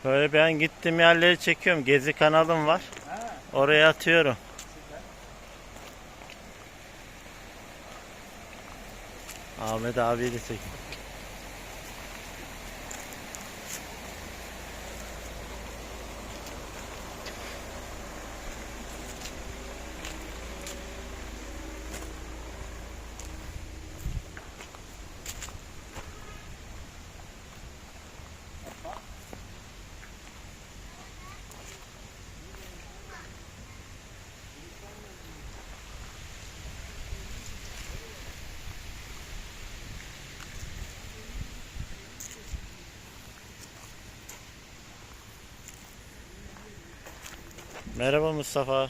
Böyle ben gittiğim yerleri çekiyorum. Gezi kanalım var. Ha, Oraya atıyorum. süper. Ahmet abiyi de çek. Merhaba Mustafa.